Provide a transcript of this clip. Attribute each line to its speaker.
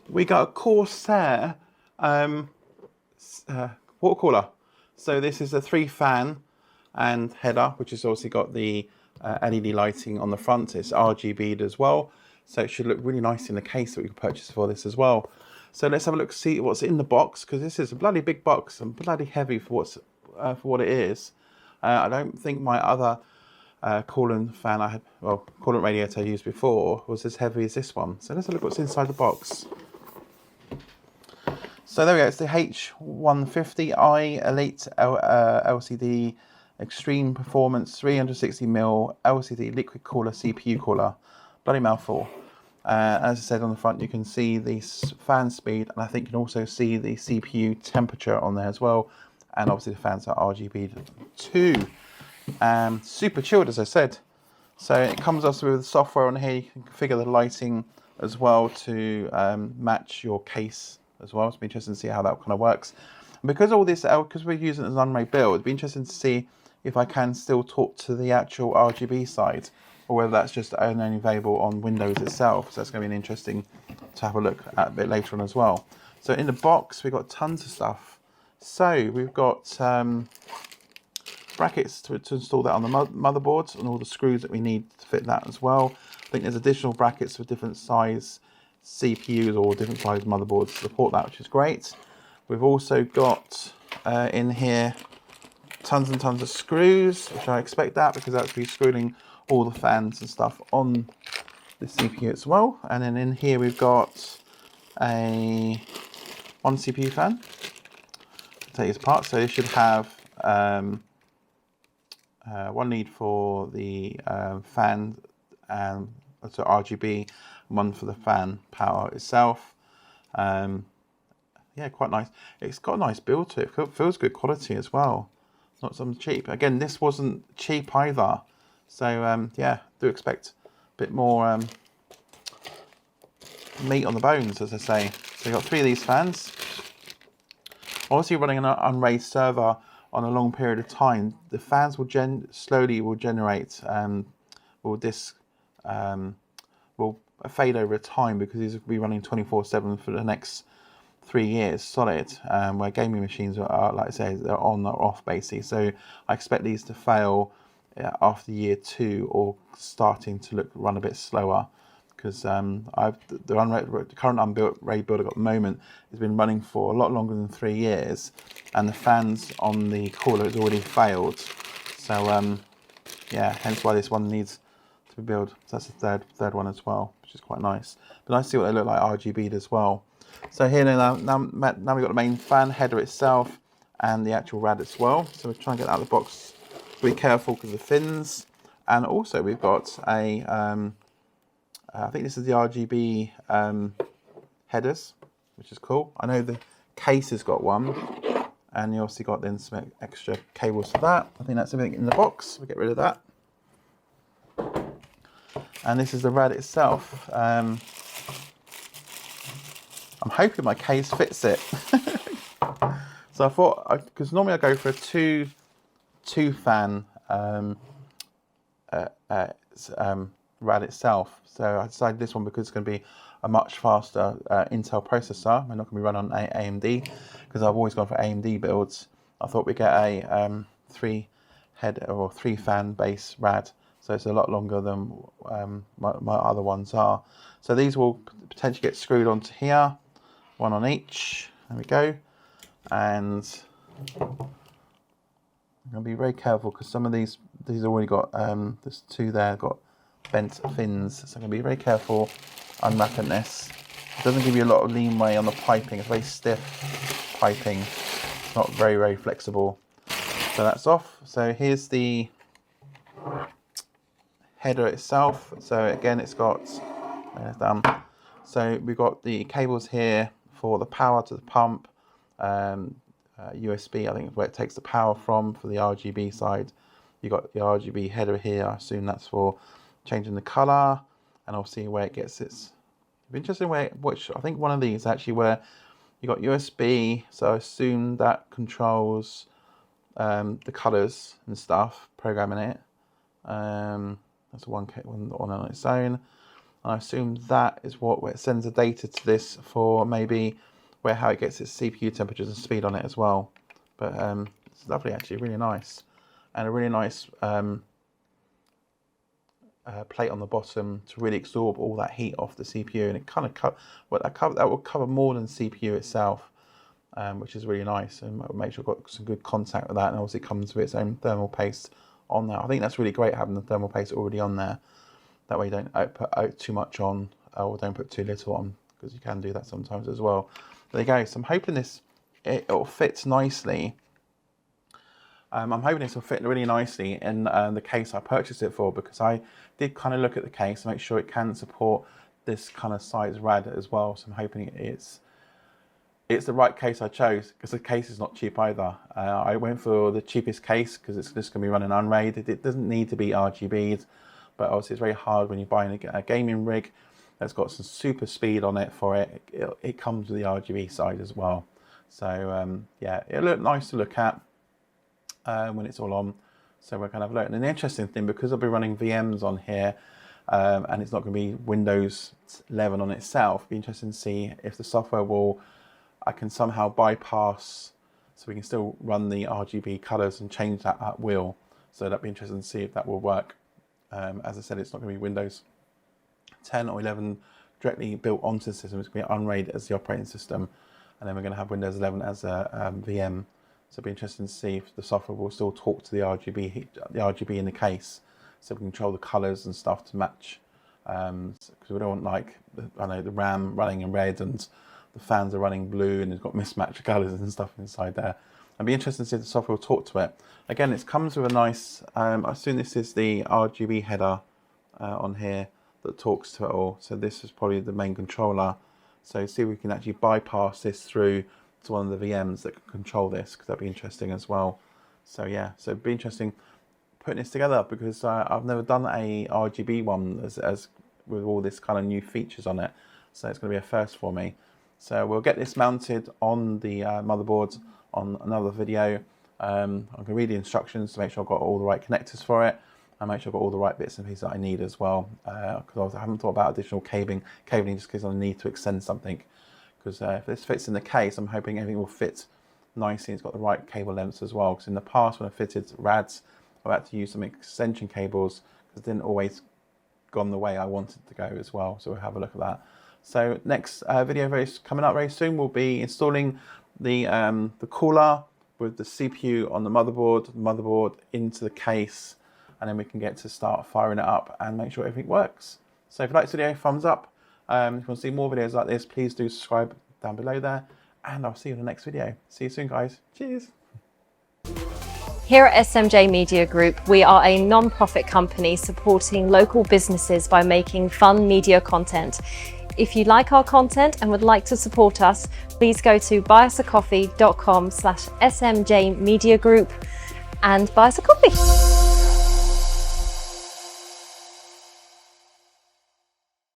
Speaker 1: we got a Corsair water cooler. So this is a 3-fan and header, which has also got the LED lighting on the front. It's RGB'd as well, so it should look really nice in the case that we can purchase for this as well. So let's have a look, see what's in the box, because this is a bloody big box and bloody heavy for what it is. I don't think my other coolant fan I had, well, coolant radiator I used before was as heavy as this one. So let's have a look what's inside the box. So there we go, it's the H150i Elite LCD Extreme Performance 360mm LCD liquid cooler CPU cooler. Bloody mouthful. As I said, on the front you can see the fan speed, and I think you can also see the CPU temperature on there as well. And obviously the fans are RGB too. Super chilled, as I said. So it comes also with software on here. You can configure the lighting as well to match your case as well. It's been interesting to see how that kind of works. And because all this, because we're using it as an UnRaid build, it'd be interesting to see if I can still talk to the actual RGB side, or whether that's just only available on Windows itself. So that's going to be interesting to have a look at a bit later on as well. So in the box, we've got tons of stuff. So we've got brackets to install that on the motherboard, and all the screws that we need to fit that as well. I think there's additional brackets for different size CPUs or different size motherboards to support that, which is great. We've also got in here tons and tons of screws, which I expect that because that's be screwing all the fans and stuff on the CPU as well. And then in here we've got one CPU fan to take its apart. So it should have one lead for the fan and so RGB, one for the fan power itself. Yeah, quite nice. It's got a nice build to it. It feels good quality as well. Not something cheap. Again, this wasn't cheap either. So yeah, do expect a bit more meat on the bones, as I say. So you've got 3 of these fans. Obviously, running an UnRaid server on a long period of time, the fans will slowly generate, will fade over time, because these will be running 24/7 for the next 3 years solid, where gaming machines are, like I say, they're on or off basically. So I expect these to fail after year 2 or starting to run a bit slower, because the current UnRaid build I've got at the moment has been running for a lot longer than 3 years, and the fans on the cooler has already failed. So yeah, hence why this one needs to be built. So that's the third one as well, which is quite nice. But nice to see what they look like RGB'd as well. So here now we've got the main fan header itself and the actual rad as well. So we're trying to get that out of the box. Be careful because of the fins. And also we've got a I think this is the RGB headers, which is cool. I know the case has got one, and you also got then some extra cables for that. I think that's everything in the box. We'll get rid of that. And this is the rad itself. I'm hoping my case fits it. So I thought, because normally I go for a two fan rad itself. So I decided this one because it's going to be a much faster Intel processor. We're not going to be run on AMD, because I've always gone for AMD builds. I thought we'd get a 3-fan base rad. So it's a lot longer than my other ones are. So these will potentially get screwed onto here, one on each. There we go. And I'm going to be very careful, because some of these already got, there's 2 there, got bent fins. So I'm going to be very careful unwrapping this. It doesn't give you a lot of leeway on the piping. It's very stiff piping. It's not very, very flexible. So that's off. So here's the header itself. So again, it's got so we've got the cables here for the power to the pump, USB, I think, where it takes the power from for the RGB side. You got the RGB header here. I assume that's for changing the color, and obviously where it gets its. It'd be interesting which I think one of these actually where you got USB. So I assume that controls the colors and stuff, programming it. That's one on its own. And I assume that is what sends the data to this for maybe how it gets its CPU temperatures and speed on it as well. But it's lovely, actually, really nice, and a really nice plate on the bottom to really absorb all that heat off the CPU, and it kind of that will cover more than CPU itself, which is really nice, and make sure I've got some good contact with that. And obviously it comes with its own thermal paste on there. I think that's really great having the thermal paste already on there. That way you don't put out too much on, or don't put too little on, because you can do that sometimes as well. There you go. So I'm hoping it'll fit nicely. I'm hoping this will fit really nicely in the case I purchased it for, because I did kind of look at the case to make sure it can support this kind of size rad as well. So I'm hoping it's the right case I chose, because the case is not cheap either. I went for the cheapest case because it's just going to be running UnRaid. It doesn't need to be RGB'd, but obviously it's very hard when you're buying a gaming rig that's got some super speed on it for it. It comes with the RGB side as well. So yeah, it'll look nice to look at when it's all on. So we're kind of learning. And the interesting thing, because I'll be running VMs on here, and it's not going to be Windows 11 on itself, it'll be interesting to see if the software I can somehow bypass, so we can still run the RGB colors and change that at will. So that'd be interesting to see if that will work. As I said, it's not going to be Windows 10 or 11 directly built onto the system. It's going to be UnRaid as the operating system, and then we're going to have Windows 11 as a VM. So it'll be interesting to see if the software will still talk to the RGB in the case, so we can control the colors and stuff to match. Because we don't want, the RAM running in red and the fans are running blue, and it's got mismatched colors and stuff inside there. It'd be interesting to see if the software will talk to it. Again, it comes with a nice, I assume this is the RGB header on here that talks to it all. So this is probably the main controller. So see if we can actually bypass this through to one of the VMs that can control this, because that'd be interesting as well. So yeah, so it'd be interesting putting this together, because I've never done a RGB one as with all this kind of new features on it. So it's going to be a first for me. So we'll get this mounted on the motherboard on another video. I'm going to read the instructions to make sure I've got all the right connectors for it, and make sure I've got all the right bits and pieces that I need as well. Because I haven't thought about additional cabling just because I need to extend something. Because if this fits in the case, I'm hoping everything will fit nicely. It's got the right cable lengths as well. Because in the past, when I fitted rads, I've had to use some extension cables because it didn't always gone the way I wanted to go as well. So we'll have a look at that. So next video coming up very soon, we'll be installing the cooler with the CPU on the motherboard into the case, and then we can get to start firing it up and make sure everything works. So if you like this video, thumbs up. If you want to see more videos like this, please do subscribe down below there, and I'll see you in the next video. See you soon, guys. Cheers.
Speaker 2: Here at SMJ Media Group, we are a non-profit company supporting local businesses by making fun media content. If you like our content and would like to support us, please go to buyusacoffee.com/SMJ Media Group and buy us a coffee.